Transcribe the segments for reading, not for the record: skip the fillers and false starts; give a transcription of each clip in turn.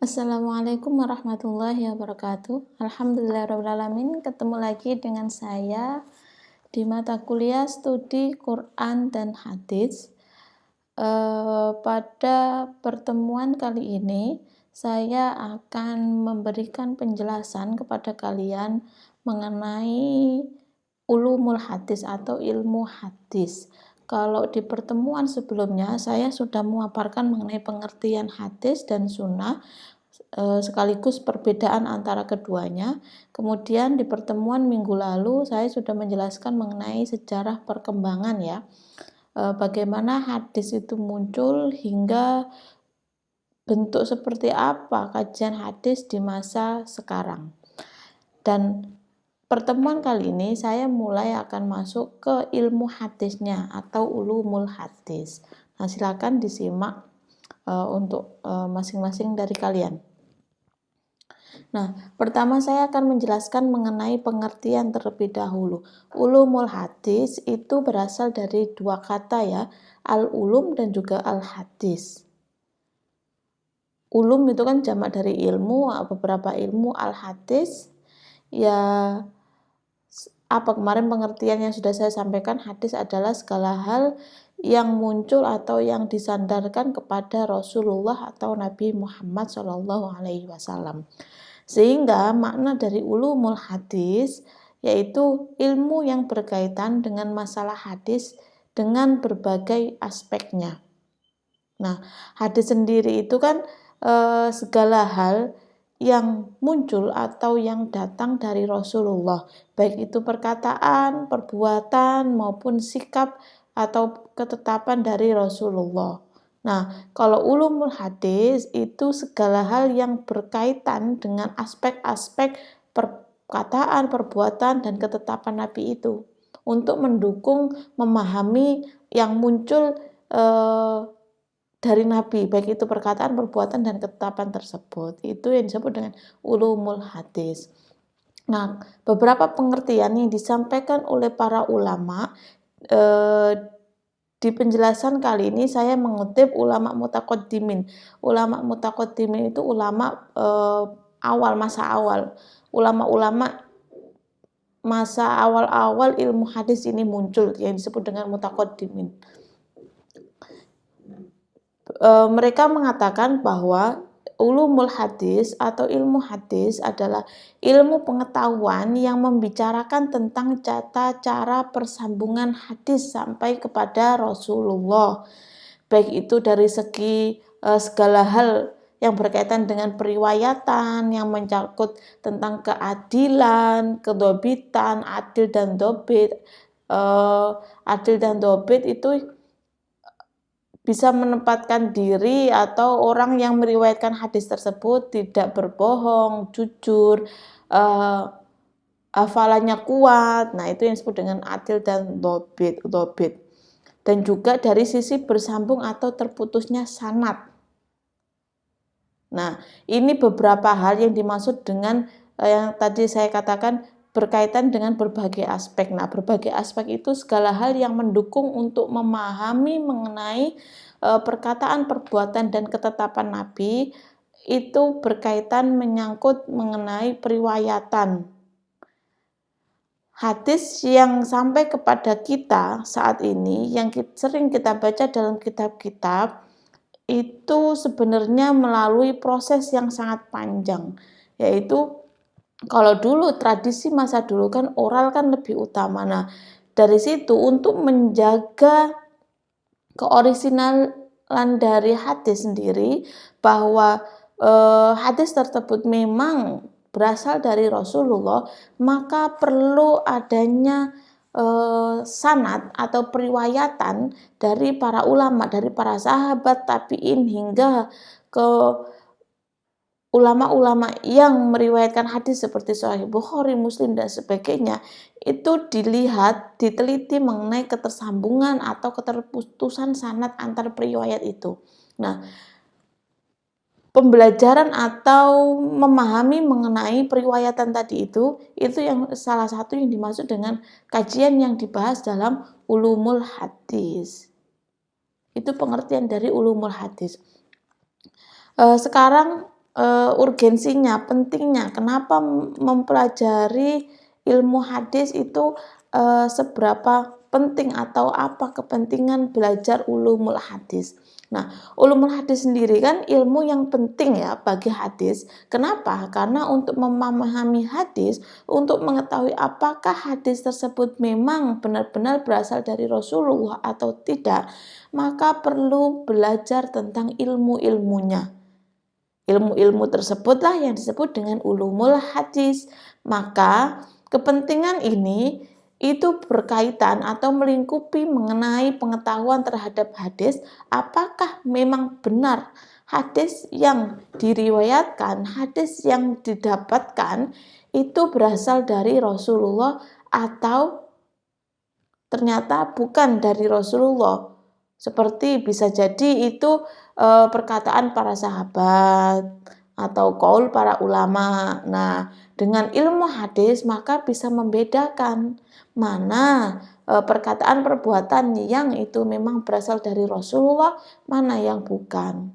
Assalamualaikum warahmatullahi wabarakatuh. Alhamdulillahirrahmanirrahim. Ketemu lagi dengan saya di mata kuliah studi Quran dan Hadis. Pada pertemuan kali ini saya akan memberikan penjelasan kepada kalian mengenai ulumul hadis atau ilmu hadis. Kalau di pertemuan sebelumnya saya sudah memaparkan mengenai pengertian hadis dan sunnah sekaligus perbedaan antara keduanya. Kemudian di pertemuan minggu lalu saya sudah menjelaskan mengenai sejarah perkembangan ya, bagaimana hadis itu muncul hingga bentuk seperti apa kajian hadis di masa sekarang. Dan pertemuan kali ini saya mulai akan masuk ke ilmu hadisnya atau ulumul hadis. Nah, silakan disimak untuk masing-masing dari kalian. Nah, pertama saya akan menjelaskan mengenai pengertian terlebih dahulu. Ulumul hadis itu berasal dari dua kata ya, al-ulum dan juga al-hadis. Ulum itu kan jamak dari ilmu, beberapa ilmu. Al-hadis ya apa kemarin pengertian yang sudah saya sampaikan, hadis adalah segala hal yang muncul atau yang disandarkan kepada Rasulullah atau Nabi Muhammad SAW. Sehingga makna dari ulumul hadis yaitu ilmu yang berkaitan dengan masalah hadis dengan berbagai aspeknya. Nah, hadis sendiri itu kan segala hal yang muncul atau yang datang dari Rasulullah, baik itu perkataan, perbuatan maupun sikap atau ketetapan dari Rasulullah. Nah, kalau ulumul hadis itu segala hal yang berkaitan dengan aspek-aspek perkataan, perbuatan, dan ketetapan Nabi itu untuk mendukung memahami yang muncul dari Nabi, baik itu perkataan, perbuatan, dan ketetapan tersebut. Itu yang disebut dengan ulumul hadis. Nah, beberapa pengertian yang disampaikan oleh para ulama di penjelasan kali ini saya mengutip ulama mutaqaddimin. Ulama mutaqaddimin itu ulama masa awal. Ulama-ulama masa awal-awal ilmu hadis ini muncul yang disebut dengan mutaqaddimin. Mereka mengatakan bahwa ulumul hadis atau ilmu hadis adalah ilmu pengetahuan yang membicarakan tentang tata cara persambungan hadis sampai kepada Rasulullah, baik itu dari segi segala hal yang berkaitan dengan periwayatan yang mencakup tentang keadilan, kedobitan, adil dan dobit. Adil dan dobit itu bisa menempatkan diri atau orang yang meriwayatkan hadis tersebut tidak berbohong, jujur, hafalannya kuat. Nah, itu yang disebut dengan adil dan dobit. Dan juga dari sisi bersambung atau terputusnya sanad. Nah, ini beberapa hal yang dimaksud dengan yang tadi saya katakan berkaitan dengan berbagai aspek. Nah, berbagai aspek itu segala hal yang mendukung untuk memahami mengenai perkataan, perbuatan, dan ketetapan Nabi itu berkaitan menyangkut mengenai periwayatan. Hadis yang sampai kepada kita saat ini, yang sering kita baca dalam kitab-kitab, itu sebenarnya melalui proses yang sangat panjang, yaitu kalau dulu tradisi masa dulu kan oral kan lebih utama. Nah, dari situ untuk menjaga keoriginalan dari hadis sendiri, bahwa hadis tersebut memang berasal dari Rasulullah, maka perlu adanya sanad atau periwayatan dari para ulama, dari para sahabat, tabi'in hingga ke ulama-ulama yang meriwayatkan hadis seperti Sahih Bukhari, Muslim, dan sebagainya. Itu dilihat, diteliti mengenai ketersambungan atau keterputusan sanad antar periwayat itu. Nah, pembelajaran atau memahami mengenai periwayatan tadi itu yang salah satu yang dimaksud dengan kajian yang dibahas dalam ulumul hadis. Itu pengertian dari ulumul hadis. Sekarang urgensinya, pentingnya, kenapa mempelajari ilmu hadis itu seberapa penting atau apa kepentingan belajar ulumul hadis. Nah, ulumul hadis sendiri kan ilmu yang penting ya bagi hadis. Kenapa? Karena untuk memahami hadis, untuk mengetahui apakah hadis tersebut memang benar-benar berasal dari Rasulullah atau tidak, maka perlu belajar tentang ilmu-ilmunya. Ilmu-ilmu tersebutlah yang disebut dengan ulumul hadis. Maka kepentingan ini itu berkaitan atau melingkupi mengenai pengetahuan terhadap hadis, apakah memang benar hadis yang diriwayatkan, hadis yang didapatkan itu berasal dari Rasulullah atau ternyata bukan dari Rasulullah. Seperti bisa jadi itu perkataan para sahabat atau qaul para ulama. Nah, dengan ilmu hadis maka bisa membedakan mana perkataan perbuatan yang itu memang berasal dari Rasulullah, mana yang bukan.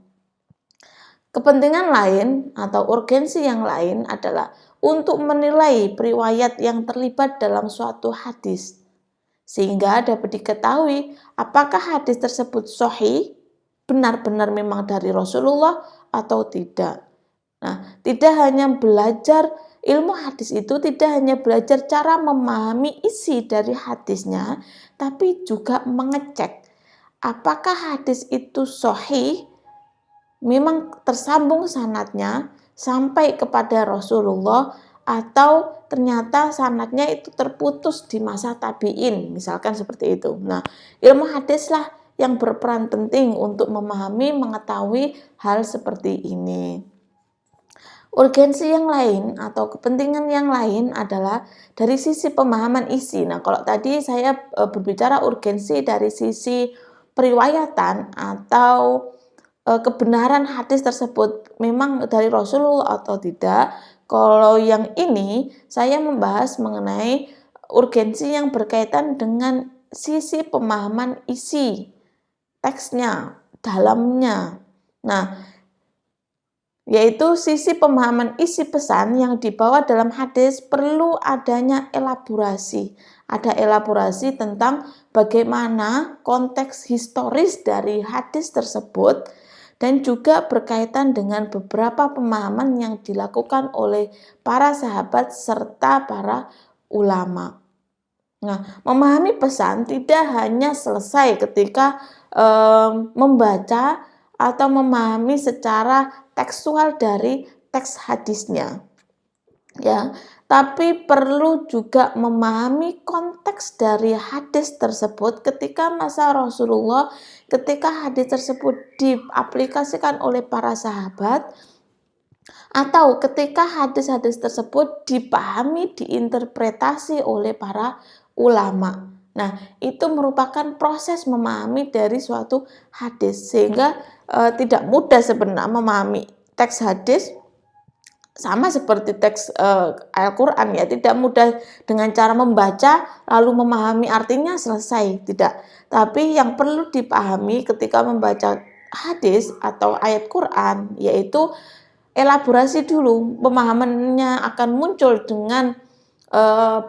Kepentingan lain atau urgensi yang lain adalah untuk menilai riwayat yang terlibat dalam suatu hadis, sehingga dapat diketahui apakah hadis tersebut sahih, benar-benar memang dari Rasulullah atau tidak. Nah, tidak hanya belajar ilmu hadis itu tidak hanya belajar cara memahami isi dari hadisnya, tapi juga mengecek apakah hadis itu sahih, memang tersambung sanadnya sampai kepada Rasulullah, atau ternyata sanadnya itu terputus di masa tabi'in, misalkan seperti itu. Nah, ilmu hadislah yang berperan penting untuk memahami, mengetahui hal seperti ini. Urgensi yang lain atau kepentingan yang lain adalah dari sisi pemahaman isi. Nah, kalau tadi saya berbicara urgensi dari sisi periwayatan atau kebenaran hadis tersebut memang dari Rasulullah atau tidak. Kalau yang ini saya membahas mengenai urgensi yang berkaitan dengan sisi pemahaman isi teksnya, dalamnya. Nah, yaitu sisi pemahaman isi pesan yang dibawa dalam hadis perlu adanya elaborasi. Ada elaborasi tentang bagaimana konteks historis dari hadis tersebut dan juga berkaitan dengan beberapa pemahaman yang dilakukan oleh para sahabat serta para ulama. Nah, memahami pesan tidak hanya selesai ketika membaca atau memahami secara tekstual dari teks hadisnya, ya, tapi perlu juga memahami konteks dari hadis tersebut ketika masa Rasulullah, ketika hadis tersebut diaplikasikan oleh para sahabat, atau ketika hadis-hadis tersebut dipahami, diinterpretasi oleh para ulama. Nah, itu merupakan proses memahami dari suatu hadis, sehingga tidak mudah sebenarnya memahami teks hadis sama seperti teks Al-Quran, ya, tidak mudah dengan cara membaca lalu memahami artinya selesai, tidak. Tapi yang perlu dipahami ketika membaca hadis atau ayat Quran yaitu elaborasi dulu, pemahamannya akan muncul dengan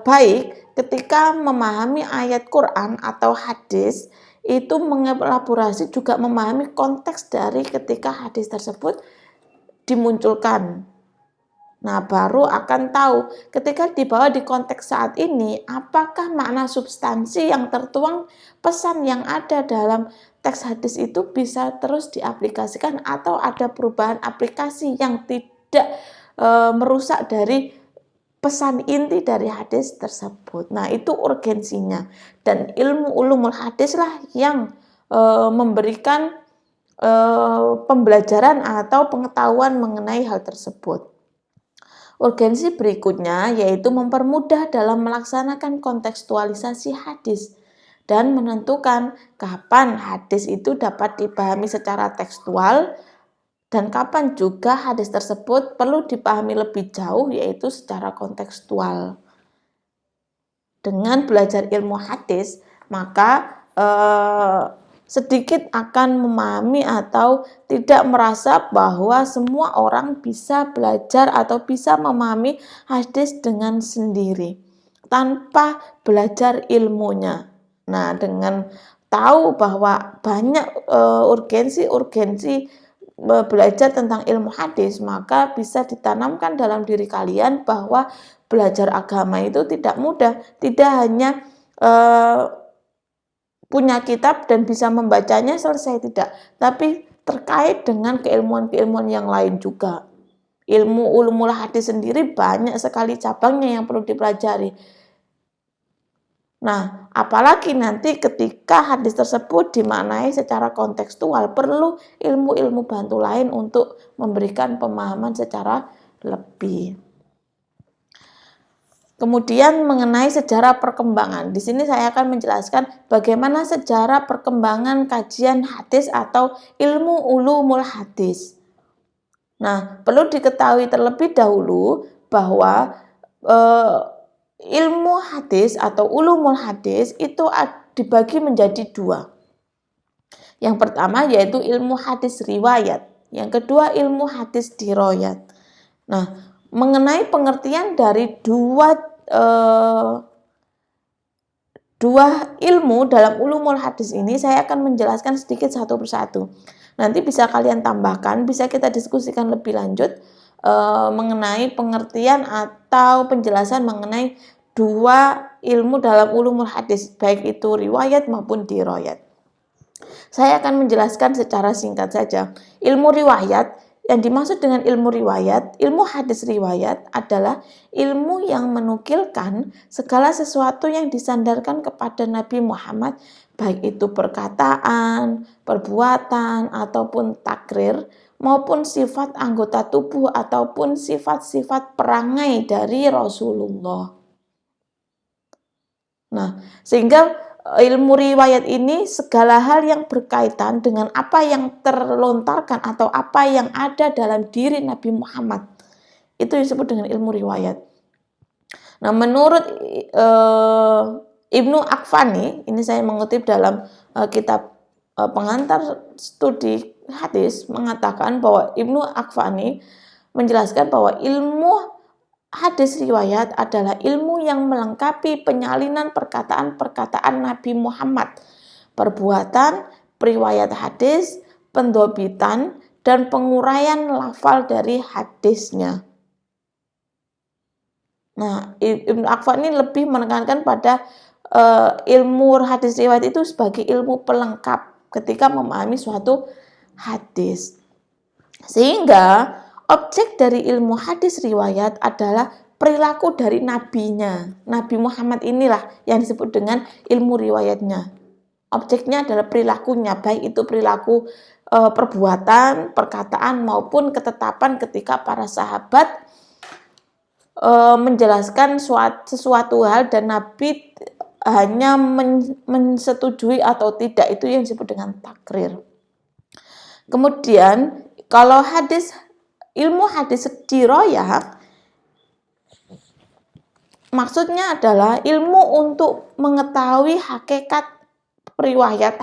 baik ketika memahami ayat Quran atau hadis, itu mengelaborasi juga memahami konteks dari ketika hadis tersebut dimunculkan. Nah, baru akan tahu ketika dibawa di konteks saat ini, apakah makna substansi yang tertuang pesan yang ada dalam teks hadis itu bisa terus diaplikasikan atau ada perubahan aplikasi yang tidak merusak dari pesan inti dari hadis tersebut. Nah, itu urgensinya. Dan ilmu ulumul hadis lah yang memberikan pembelajaran atau pengetahuan mengenai hal tersebut. Urgensi berikutnya yaitu mempermudah dalam melaksanakan kontekstualisasi hadis dan menentukan kapan hadis itu dapat dipahami secara tekstual dan kapan juga hadis tersebut perlu dipahami lebih jauh yaitu secara kontekstual. Dengan belajar ilmu hadis, maka sedikit akan memahami atau tidak merasa bahwa semua orang bisa belajar atau bisa memahami hadis dengan sendiri tanpa belajar ilmunya. Nah, dengan tahu bahwa banyak urgensi belajar tentang ilmu hadis, maka bisa ditanamkan dalam diri kalian bahwa belajar agama itu tidak mudah, tidak hanya punya kitab dan bisa membacanya selesai, tidak, tapi terkait dengan keilmuan-keilmuan yang lain juga. Ilmu ulumul hadis sendiri banyak sekali cabangnya yang perlu dipelajari. Nah, apalagi nanti ketika hadis tersebut dimaknai secara kontekstual, perlu ilmu-ilmu bantu lain untuk memberikan pemahaman secara lebih. Kemudian mengenai sejarah perkembangan. Di sini saya akan menjelaskan bagaimana sejarah perkembangan kajian hadis atau ilmu ulumul hadis. Nah, perlu diketahui terlebih dahulu bahwa ilmu hadis atau ulumul hadis itu dibagi menjadi dua. Yang pertama yaitu ilmu hadis riwayat, yang kedua ilmu hadis dirayat. Nah, mengenai pengertian dari dua ilmu dalam ulumul hadis ini, saya akan menjelaskan sedikit satu persatu. Nanti bisa kalian tambahkan, bisa kita diskusikan lebih lanjut mengenai pengertian atau penjelasan mengenai dua ilmu dalam ulumul hadis, baik itu riwayat maupun dirayat. Saya akan menjelaskan secara singkat saja. Ilmu riwayat, yang dimaksud dengan ilmu riwayat, ilmu hadis riwayat adalah ilmu yang menukilkan segala sesuatu yang disandarkan kepada Nabi Muhammad, baik itu perkataan, perbuatan, ataupun takrir, maupun sifat anggota tubuh ataupun sifat-sifat perangai dari Rasulullah. Nah, sehingga ilmu riwayat ini segala hal yang berkaitan dengan apa yang terlontarkan atau apa yang ada dalam diri Nabi Muhammad, itu disebut dengan ilmu riwayat. Nah, menurut Ibnu Akfani, ini saya mengutip dalam kitab pengantar studi hadis, mengatakan bahwa Ibnu Akfani menjelaskan bahwa ilmu hadis riwayat adalah ilmu yang melengkapi penyalinan perkataan-perkataan Nabi Muhammad, perbuatan, periwayat hadis, pendobitan, dan penguraian lafal dari hadisnya. Nah, Ibnu Akfani lebih menekankan pada ilmu hadis riwayat itu sebagai ilmu pelengkap ketika memahami suatu hadis. Sehingga objek dari ilmu hadis riwayat adalah perilaku dari nabinya. Nabi Muhammad inilah yang disebut dengan ilmu riwayatnya. Objeknya adalah perilakunya, baik itu perilaku perbuatan, perkataan, maupun ketetapan ketika para sahabat menjelaskan sesuatu hal dan Nabi hanya mensetujui atau tidak, itu yang disebut dengan takrir. Kemudian kalau ilmu hadis dirayah, maksudnya adalah ilmu untuk mengetahui hakikat riwayat,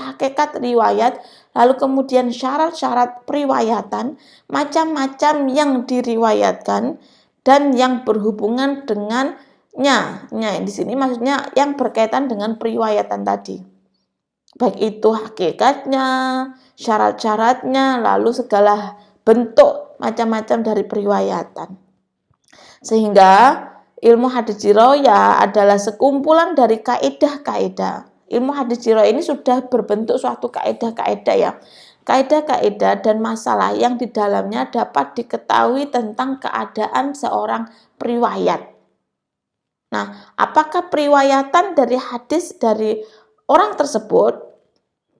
lalu kemudian syarat-syarat periwayatan, macam-macam yang diriwayatkan dan yang berhubungan dengannya. Di sini maksudnya yang berkaitan dengan periwayatan tadi. Baik itu hakikatnya, syarat-syaratnya, lalu segala bentuk macam-macam dari periwayatan. Sehingga ilmu hadis dirayah adalah sekumpulan dari kaidah-kaidah. Ilmu hadis dirayah ini sudah berbentuk suatu kaidah-kaidah ya. Kaidah-kaidah dan masalah yang di dalamnya dapat diketahui tentang keadaan seorang periwayat. Nah, apakah periwayatan dari hadis dari orang tersebut,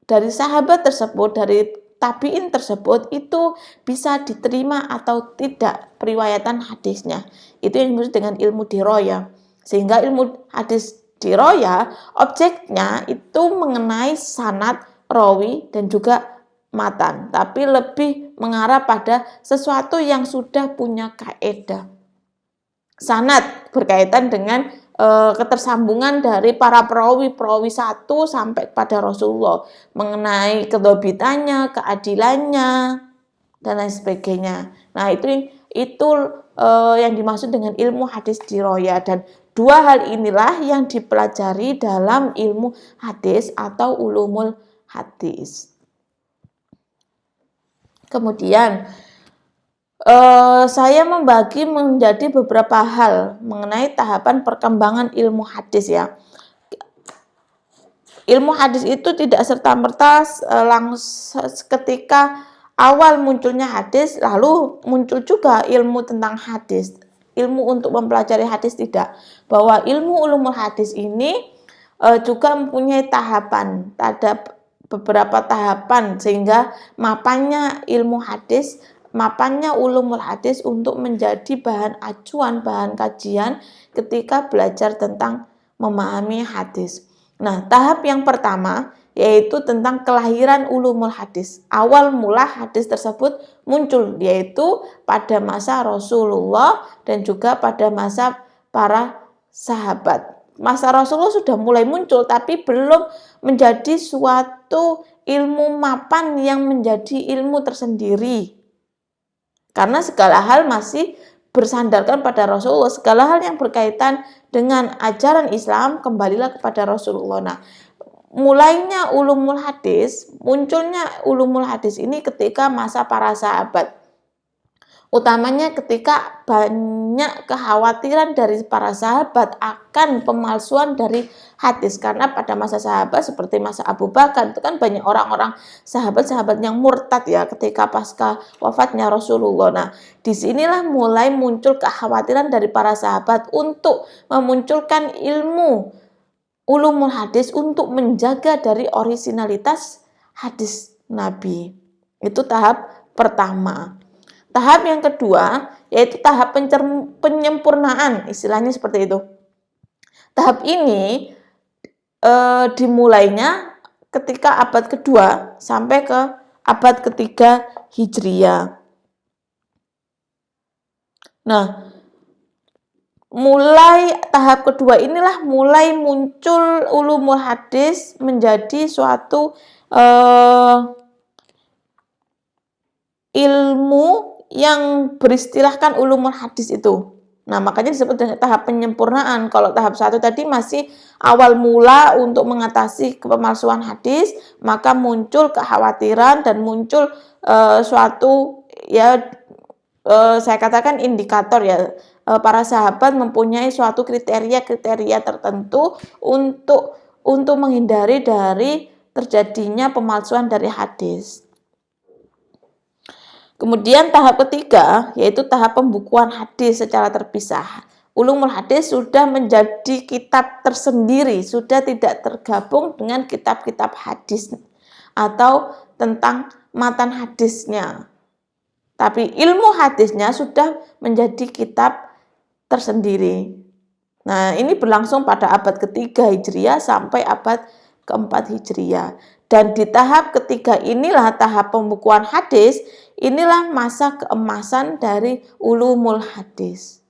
dari sahabat tersebut, dari tabiin tersebut itu bisa diterima atau tidak periwayatan hadisnya? Itu yang disebut dengan ilmu dirayah. Sehingga ilmu hadis dirayah objeknya itu mengenai sanad, rawi, dan juga matan, tapi lebih mengarah pada sesuatu yang sudah punya kaidah. Sanad berkaitan dengan ketersambungan dari para perawi-perawi satu sampai kepada Rasulullah mengenai kedobitannya, keadilannya, dan lain sebagainya. Nah, itu yang dimaksud dengan ilmu hadis diroya, dan dua hal inilah yang dipelajari dalam ilmu hadis atau ulumul hadis. Kemudian saya membagi menjadi beberapa hal mengenai tahapan perkembangan ilmu hadis ya. Ilmu hadis itu tidak serta-merta langsung ketika awal munculnya hadis lalu muncul juga ilmu tentang hadis. Ilmu untuk mempelajari hadis tidak. Bahwa ilmu ulumul hadis ini juga mempunyai tahapan. Ada beberapa tahapan sehingga mapannya ilmu hadis, mapannya ulumul hadis untuk menjadi bahan acuan, bahan kajian ketika belajar tentang memahami hadis. Nah, tahap yang pertama yaitu tentang kelahiran ulumul hadis. Awal mula hadis tersebut muncul yaitu pada masa Rasulullah dan juga pada masa para sahabat. Masa Rasulullah sudah mulai muncul tapi belum menjadi suatu ilmu mapan yang menjadi ilmu tersendiri. Karena segala hal masih bersandarkan pada Rasulullah, segala hal yang berkaitan dengan ajaran Islam kembalilah kepada Rasulullah. Nah, mulainya ulumul hadis, munculnya ulumul hadis ini ketika masa para sahabat. Utamanya ketika banyak kekhawatiran dari para sahabat akan pemalsuan dari hadis. Karena pada masa sahabat seperti masa Abu Bakar itu kan banyak orang-orang sahabat-sahabat yang murtad ya ketika pasca wafatnya Rasulullah. Nah, disinilah mulai muncul kekhawatiran dari para sahabat untuk memunculkan ilmu ulumul hadis untuk menjaga dari orisinalitas hadis Nabi. Itu tahap pertama. Tahap yang kedua yaitu tahap penyempurnaan, istilahnya seperti itu. Tahap ini dimulainya ketika abad kedua sampai ke abad ketiga Hijriah. Nah, mulai tahap kedua inilah mulai muncul ulumul hadis menjadi suatu ilmu yang beristilahkan ulumul hadis itu. Nah, makanya disebut dengan tahap penyempurnaan. Kalau tahap satu tadi masih awal mula untuk mengatasi pemalsuan hadis, maka muncul kekhawatiran dan muncul suatu ya saya katakan indikator ya, para sahabat mempunyai suatu kriteria-kriteria tertentu untuk menghindari dari terjadinya pemalsuan dari hadis. Kemudian tahap ketiga yaitu tahap pembukuan hadis secara terpisah. Ulumul hadis sudah menjadi kitab tersendiri, sudah tidak tergabung dengan kitab-kitab hadis atau tentang matan hadisnya. Tapi ilmu hadisnya sudah menjadi kitab tersendiri. Nah, ini berlangsung pada abad ketiga Hijriah sampai abad keempat Hijriah. Dan di tahap ketiga inilah tahap pembukuan hadis, inilah masa keemasan dari ulumul hadis.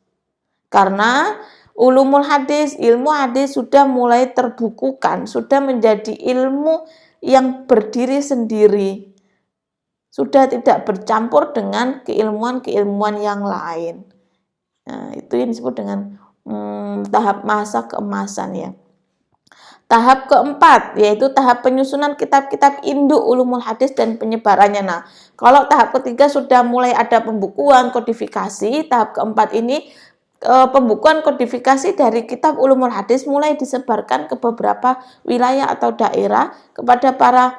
Karena ulumul hadis, ilmu hadis sudah mulai terbukukan, sudah menjadi ilmu yang berdiri sendiri. Sudah tidak bercampur dengan keilmuan-keilmuan yang lain. Nah, itu yang disebut dengan tahap masa keemasan ya. Tahap keempat yaitu tahap penyusunan kitab-kitab induk ulumul hadis dan penyebarannya. Nah, kalau tahap ketiga sudah mulai ada pembukuan, kodifikasi, tahap keempat ini pembukuan kodifikasi dari kitab ulumul hadis mulai disebarkan ke beberapa wilayah atau daerah kepada para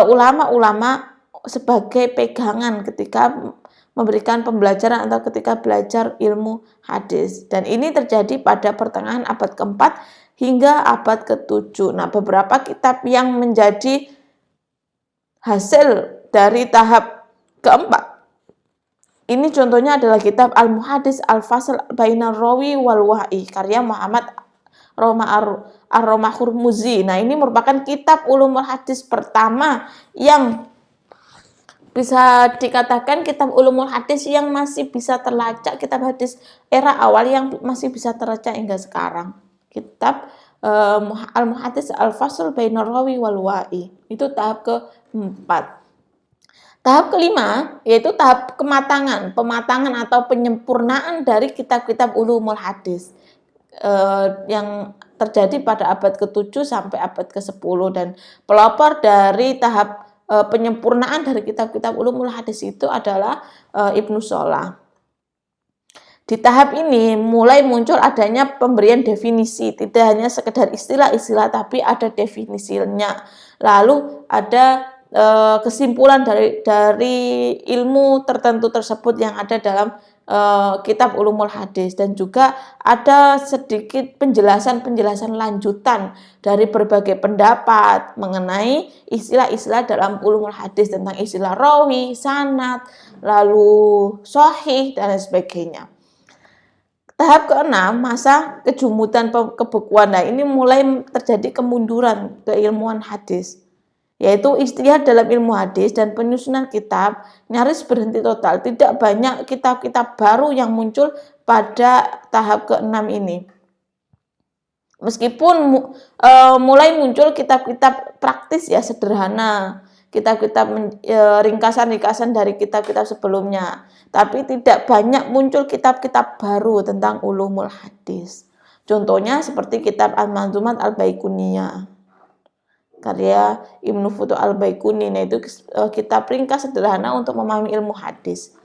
ulama-ulama sebagai pegangan ketika memberikan pembelajaran atau ketika belajar ilmu hadis. Dan ini terjadi pada pertengahan abad keempat hingga abad ke-7. Nah, beberapa kitab yang menjadi hasil dari tahap keempat. Ini contohnya adalah kitab Al-Muhadis Al-Fasl Bainar Rawi wal Wa'i karya Muhammad Ar-Romah Hurmuzi. Nah, ini merupakan kitab ulumul hadis pertama yang bisa dikatakan kitab ulumul hadis yang masih bisa terlacak, kitab hadis era awal yang masih bisa terlacak hingga sekarang. kitab Al-Muhaddits Al-Fasl Bainar Rawi wal Wa'i. Itu tahap keempat. Tahap kelima yaitu tahap pematangan atau penyempurnaan dari kitab-kitab ulumul hadis yang terjadi pada abad ke-7 sampai abad ke-10, dan pelopor dari tahap penyempurnaan dari kitab-kitab ulumul hadis itu adalah Ibnu Shalah. Di tahap ini mulai muncul adanya pemberian definisi, tidak hanya sekedar istilah-istilah tapi ada definisinya. Lalu ada kesimpulan dari ilmu tertentu tersebut yang ada dalam kitab ulumul hadis, dan juga ada sedikit penjelasan lanjutan dari berbagai pendapat mengenai istilah-istilah dalam ulumul hadis, tentang istilah rawi, sanad, lalu sahih dan sebagainya. Tahap keenam, masa kejumudan kebekuan. Nah, ini mulai terjadi kemunduran keilmuan hadis, yaitu ijtihad dalam ilmu hadis dan penyusunan kitab nyaris berhenti total. Tidak banyak kitab-kitab baru yang muncul pada tahap keenam ini. Meskipun mulai muncul kitab-kitab praktis ya, sederhana, kitab-kitab ringkasan-ringkasan dari kitab-kitab sebelumnya, tapi tidak banyak muncul kitab-kitab baru tentang ulumul hadis. Contohnya seperti kitab Al-Manzumat Al-Baiquniyah karya Ibnu Futuh Al-Baiquni, itu kitab ringkas sederhana untuk memahami ilmu hadis.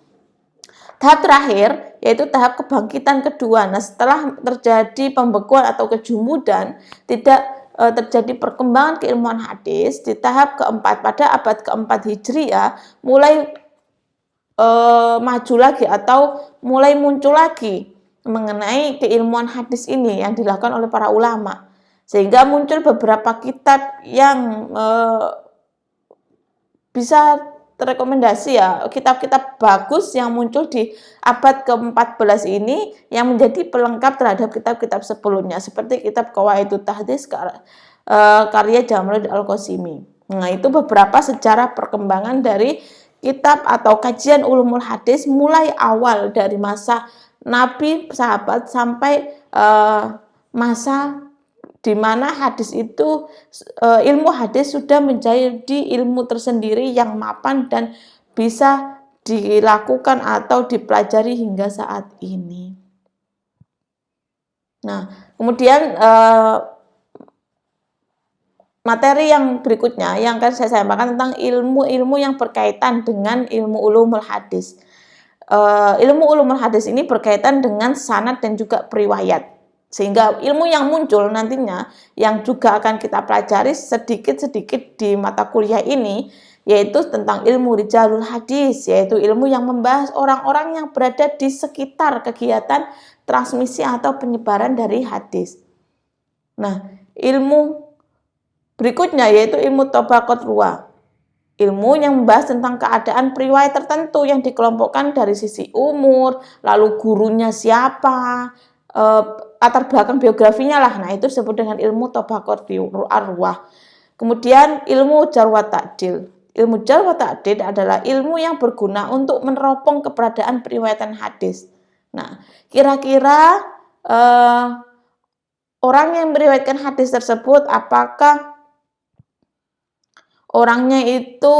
Tahap terakhir yaitu tahap kebangkitan kedua. Nah, setelah terjadi pembekuan atau kejumudan, tidak terjadi perkembangan keilmuan hadis, di tahap keempat pada abad keempat Hijriah mulai maju lagi atau mulai muncul lagi mengenai keilmuan hadis ini yang dilakukan oleh para ulama, sehingga muncul beberapa kitab yang bisa rekomendasi ya, kitab-kitab bagus yang muncul di abad ke-14 ini yang menjadi pelengkap terhadap kitab-kitab sebelumnya, seperti kitab Qawaidut Tahdits karya Jamaluddin Al-Qasimi. Nah, itu beberapa sejarah perkembangan dari kitab atau kajian ulumul hadis mulai awal dari masa Nabi, sahabat, sampai masa di mana hadis itu, ilmu hadis sudah menjadi ilmu tersendiri yang mapan dan bisa dilakukan atau dipelajari hingga saat ini. Nah, kemudian materi yang berikutnya yang akan saya sampaikan tentang ilmu-ilmu yang berkaitan dengan ilmu ulumul hadis. Ilmu ulumul hadis ini berkaitan dengan sanad dan juga periwayat. Sehingga ilmu yang muncul nantinya yang juga akan kita pelajari sedikit-sedikit di mata kuliah ini, yaitu tentang ilmu rijalul hadis, yaitu ilmu yang membahas orang-orang yang berada di sekitar kegiatan transmisi atau penyebaran dari hadis. Nah, ilmu berikutnya yaitu ilmu tabaqat ruwah, ilmu yang membahas tentang keadaan periwayat tertentu yang dikelompokkan dari sisi umur, lalu gurunya siapa, latar belakang biografinya lah. Nah, itu disebut dengan ilmu tabaqat ruwah. Kemudian ilmu jarh wa ta'dil. Ilmu jarh wa ta'dil adalah ilmu yang berguna untuk meneropong keberadaan periwayatan hadis. Nah, kira-kira orang yang meriwayatkan hadis tersebut, apakah orangnya itu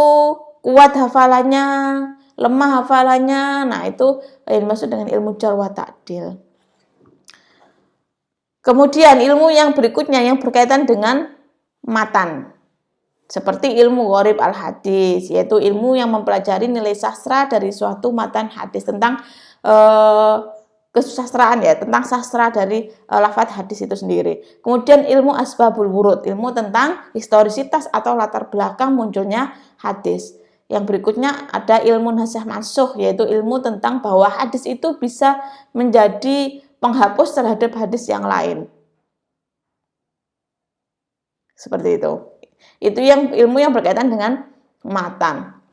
kuat hafalannya, lemah hafalannya? Nah, itu yang dimaksud dengan ilmu jarh wa ta'dil. Kemudian ilmu yang berikutnya yang berkaitan dengan matan, seperti ilmu gharib al-hadis, yaitu ilmu yang mempelajari nilai sastra dari suatu matan hadis, tentang kesusastraan ya, tentang sastra dari lafadz hadis itu sendiri. Kemudian ilmu asbabul wurud, ilmu tentang historisitas atau latar belakang munculnya hadis. Yang berikutnya ada ilmu nasikh mansukh, yaitu ilmu tentang bahwa hadis itu bisa menjadi penghapus terhadap hadis yang lain. Seperti itu. Itu yang ilmu yang berkaitan dengan matan.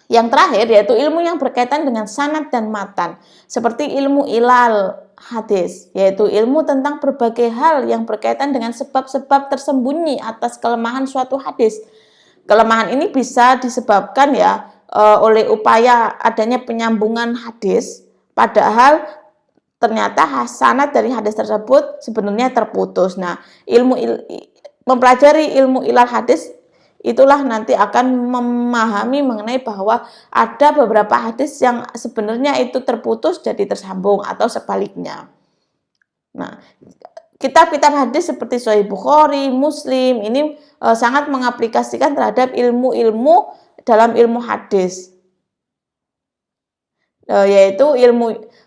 Yang terakhir yaitu ilmu yang berkaitan dengan sanad dan matan, seperti ilmu ilal hadis, yaitu ilmu tentang berbagai hal yang berkaitan dengan sebab-sebab tersembunyi atas kelemahan suatu hadis. Kelemahan ini bisa disebabkan oleh upaya adanya penyambungan hadis, padahal ternyata sanad dari hadis tersebut sebenarnya terputus. Nah, mempelajari ilmu ilal hadis itulah nanti akan memahami mengenai bahwa ada beberapa hadis yang sebenarnya itu terputus jadi tersambung atau sebaliknya. Nah, kitab-kitab hadis seperti Sahih Bukhari, Muslim ini sangat mengaplikasikan terhadap ilmu-ilmu dalam ilmu hadis. Yaitu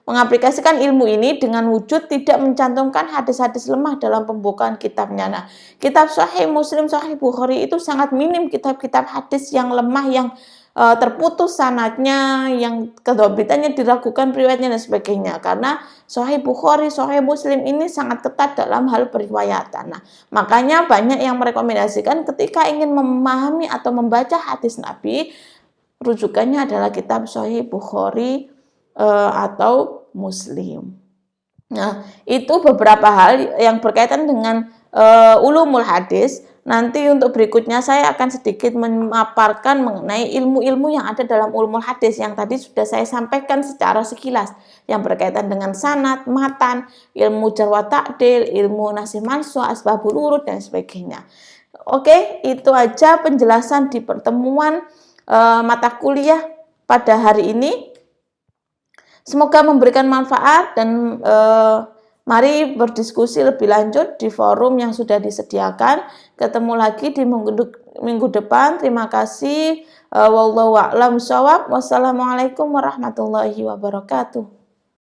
mengaplikasikan ilmu ini dengan wujud tidak mencantumkan hadis-hadis lemah dalam pembukaan kitabnya. Nah, kitab Sahih Muslim, Sahih Bukhari itu sangat minim kitab-kitab hadis yang lemah, yang terputus sanadnya, yang kedobitannya diragukan riwayatnya dan sebagainya. Karena Sahih Bukhari, Sahih Muslim ini sangat ketat dalam hal periwayatan. Nah, makanya banyak yang merekomendasikan ketika ingin memahami atau membaca hadis Nabi, rujukannya adalah kitab Sahih Bukhari atau Muslim. Nah, itu beberapa hal yang berkaitan dengan ulumul hadis. Nanti untuk berikutnya saya akan sedikit memaparkan mengenai ilmu-ilmu yang ada dalam ulumul hadis yang tadi sudah saya sampaikan secara sekilas, yang berkaitan dengan sanad, matan, ilmu jarh wa ta'dil, ilmu nasih mansukh, asbabul wurud dan sebagainya. Oke, itu aja penjelasan di pertemuan mata kuliah pada hari ini. Semoga memberikan manfaat dan mari berdiskusi lebih lanjut di forum yang sudah disediakan. Ketemu lagi di minggu depan. Terima kasih. Wallahu a'lam bishawab. Wassalamualaikum warahmatullahi wabarakatuh.